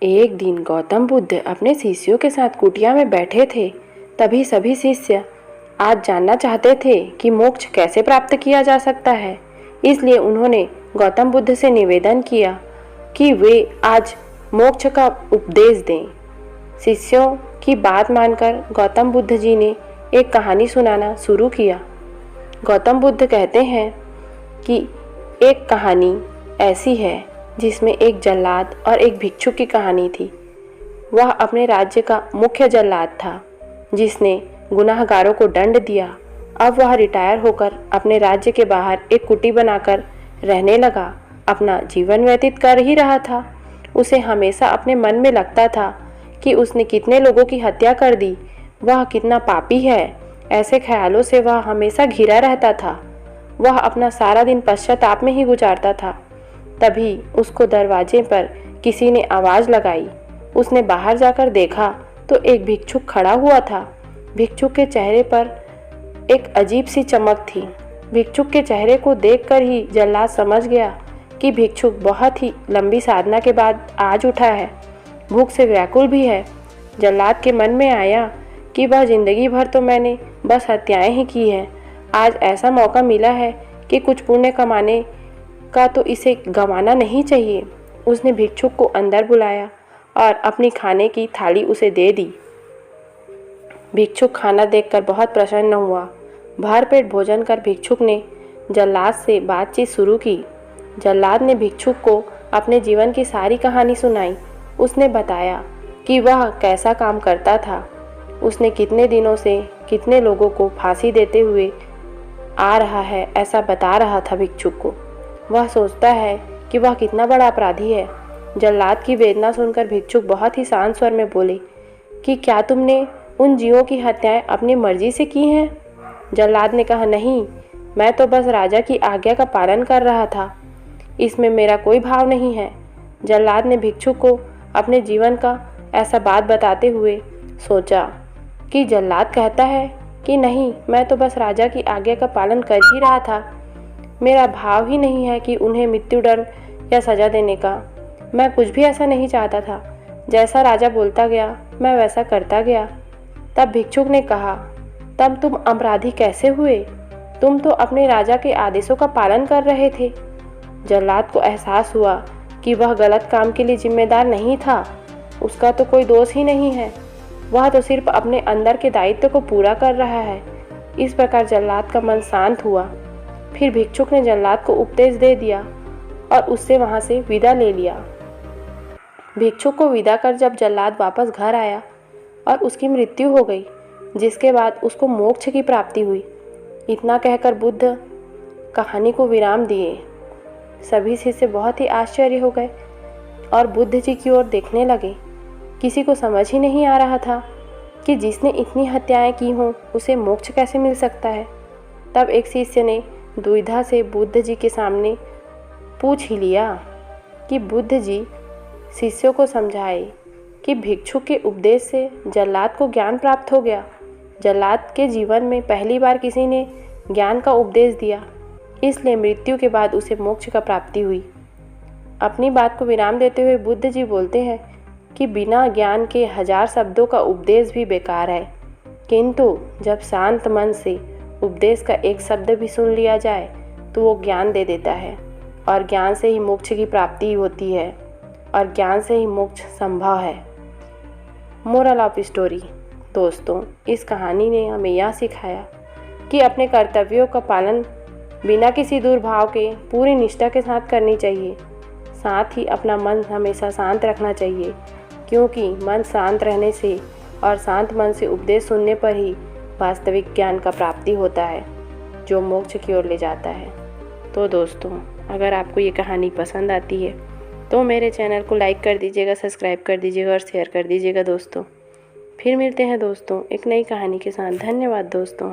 एक दिन गौतम बुद्ध अपने शिष्यों के साथ कुटिया में बैठे थे। तभी सभी शिष्य आज जानना चाहते थे कि मोक्ष कैसे प्राप्त किया जा सकता है। इसलिए उन्होंने गौतम बुद्ध से निवेदन किया कि वे आज मोक्ष का उपदेश दें। शिष्यों की बात मानकर गौतम बुद्ध जी ने एक कहानी सुनाना शुरू किया। गौतम बुद्ध कहते हैं कि एक कहानी ऐसी है जिसमें एक जल्लाद और एक भिक्षुक की कहानी थी। वह अपने राज्य का मुख्य जल्लाद था जिसने गुनाहगारों को दंड दिया। अब वह रिटायर होकर अपने राज्य के बाहर एक कुटी बनाकर रहने लगा। अपना जीवन व्यतीत कर ही रहा था। उसे हमेशा अपने मन में लगता था कि उसने कितने लोगों की हत्या कर दी, वह कितना पापी है। ऐसे ख्यालों से वह हमेशा घिरा रहता था। वह अपना सारा दिन पश्चाताप में ही गुजारता था। तभी उसको दरवाजे पर किसी ने आवाज़ लगाई। उसने बाहर जाकर देखा तो एक भिक्षुक खड़ा हुआ था। भिक्षुक के चेहरे पर एक अजीब सी चमक थी। भिक्षुक के चेहरे को देखकर ही जल्लाद समझ गया कि भिक्षुक बहुत ही लंबी साधना के बाद आज उठा है, भूख से व्याकुल भी है। जल्लाद के मन में आया कि वह जिंदगी भर तो मैंने बस हत्याएं ही की हैं। आज ऐसा मौका मिला है कि कुछ पुण्य कमाने का, तो इसे गंवाना नहीं चाहिए। उसने भिक्षुक को अंदर बुलाया और अपनी खाने की थाली उसे दे दी। भिक्षुक खाना देखकर बहुत प्रसन्न हुआ। भर पेट भोजन कर भिक्षुक ने जल्लाद से बातचीत शुरू की। जल्लाद ने भिक्षुक को अपने जीवन की सारी कहानी सुनाई। उसने बताया कि वह कैसा काम करता था। उसने कितने दिनों से कितने लोगों को फांसी देते हुए आ रहा है, ऐसा बता रहा था भिक्षुक को। वह सोचता है कि वह कितना बड़ा अपराधी है। जल्लाद की वेदना सुनकर भिक्षुक बहुत ही शांत स्वर में बोले कि क्या तुमने उन जीवों की हत्याएं अपनी मर्जी से की हैं? जल्लाद ने कहा, नहीं, मैं तो बस राजा की आज्ञा का पालन कर रहा था। इसमें मेरा कोई भाव नहीं है। जल्लाद ने भिक्षुक को अपने जीवन का ऐसा बात बताते हुए सोचा कि जल्लाद कहता है कि नहीं, मैं तो बस राजा की आज्ञा का पालन कर ही रहा था। मेरा भाव ही नहीं है कि उन्हें मृत्युदंड या सज़ा देने का। मैं कुछ भी ऐसा नहीं चाहता था। जैसा राजा बोलता गया मैं वैसा करता गया। तब भिक्षुक ने कहा, तब तुम अपराधी कैसे हुए? तुम तो अपने राजा के आदेशों का पालन कर रहे थे। जल्लाद को एहसास हुआ कि वह गलत काम के लिए जिम्मेदार नहीं था। उसका तो कोई दोष ही नहीं है। वह तो सिर्फ अपने अंदर के दायित्व को पूरा कर रहा है। इस प्रकार जल्लाद का मन शांत हुआ। फिर भिक्षुक ने जल्लाद को उपदेश दे दिया और उससे वहां से विदा ले लिया। भिक्षुक को विदा कर जब जल्लाद वापस घर आया और उसकी मृत्यु हो गई, जिसके बाद उसको मोक्ष की प्राप्ति हुई। इतना कहकर बुद्ध कहानी को विराम दिए। सभी शिष्य बहुत ही आश्चर्य हो गए और बुद्ध जी की ओर देखने लगे। किसी को समझ ही नहीं आ रहा था कि जिसने इतनी हत्याएं की हों उसे मोक्ष कैसे मिल सकता है। तब एक शिष्य ने दुविधा से बुद्ध जी के सामने पूछ ही लिया कि बुद्ध जी शिष्यों को समझाए कि भिक्षुक के उपदेश से जल्लाद को ज्ञान प्राप्त हो गया। जल्लाद के जीवन में पहली बार किसी ने ज्ञान का उपदेश दिया, इसलिए मृत्यु के बाद उसे मोक्ष का प्राप्ति हुई। अपनी बात को विराम देते हुए बुद्ध जी बोलते हैं कि बिना ज्ञान के 1000 शब्दों का उपदेश भी बेकार है, किंतु जब शांत मन से उपदेश का एक शब्द भी सुन लिया जाए तो वो ज्ञान दे देता है और ज्ञान से ही मोक्ष की प्राप्ति होती है और ज्ञान से ही मोक्ष संभव है। Moral of story. दोस्तों, इस कहानी ने हमें यह सिखाया कि अपने कर्तव्यों का पालन बिना किसी दुर्भाव के पूरी निष्ठा के साथ करनी चाहिए। साथ ही अपना मन हमेशा शांत रखना चाहिए, क्योंकि मन शांत रहने से और शांत मन से उपदेश सुनने पर ही वास्तविक ज्ञान का प्राप्ति होता है, जो मोक्ष की ओर ले जाता है। तो दोस्तों, अगर आपको ये कहानी पसंद आती है तो मेरे चैनल को लाइक कर दीजिएगा, सब्सक्राइब कर दीजिएगा और शेयर कर दीजिएगा दोस्तों। फिर मिलते हैं दोस्तों एक नई कहानी के साथ। धन्यवाद दोस्तों।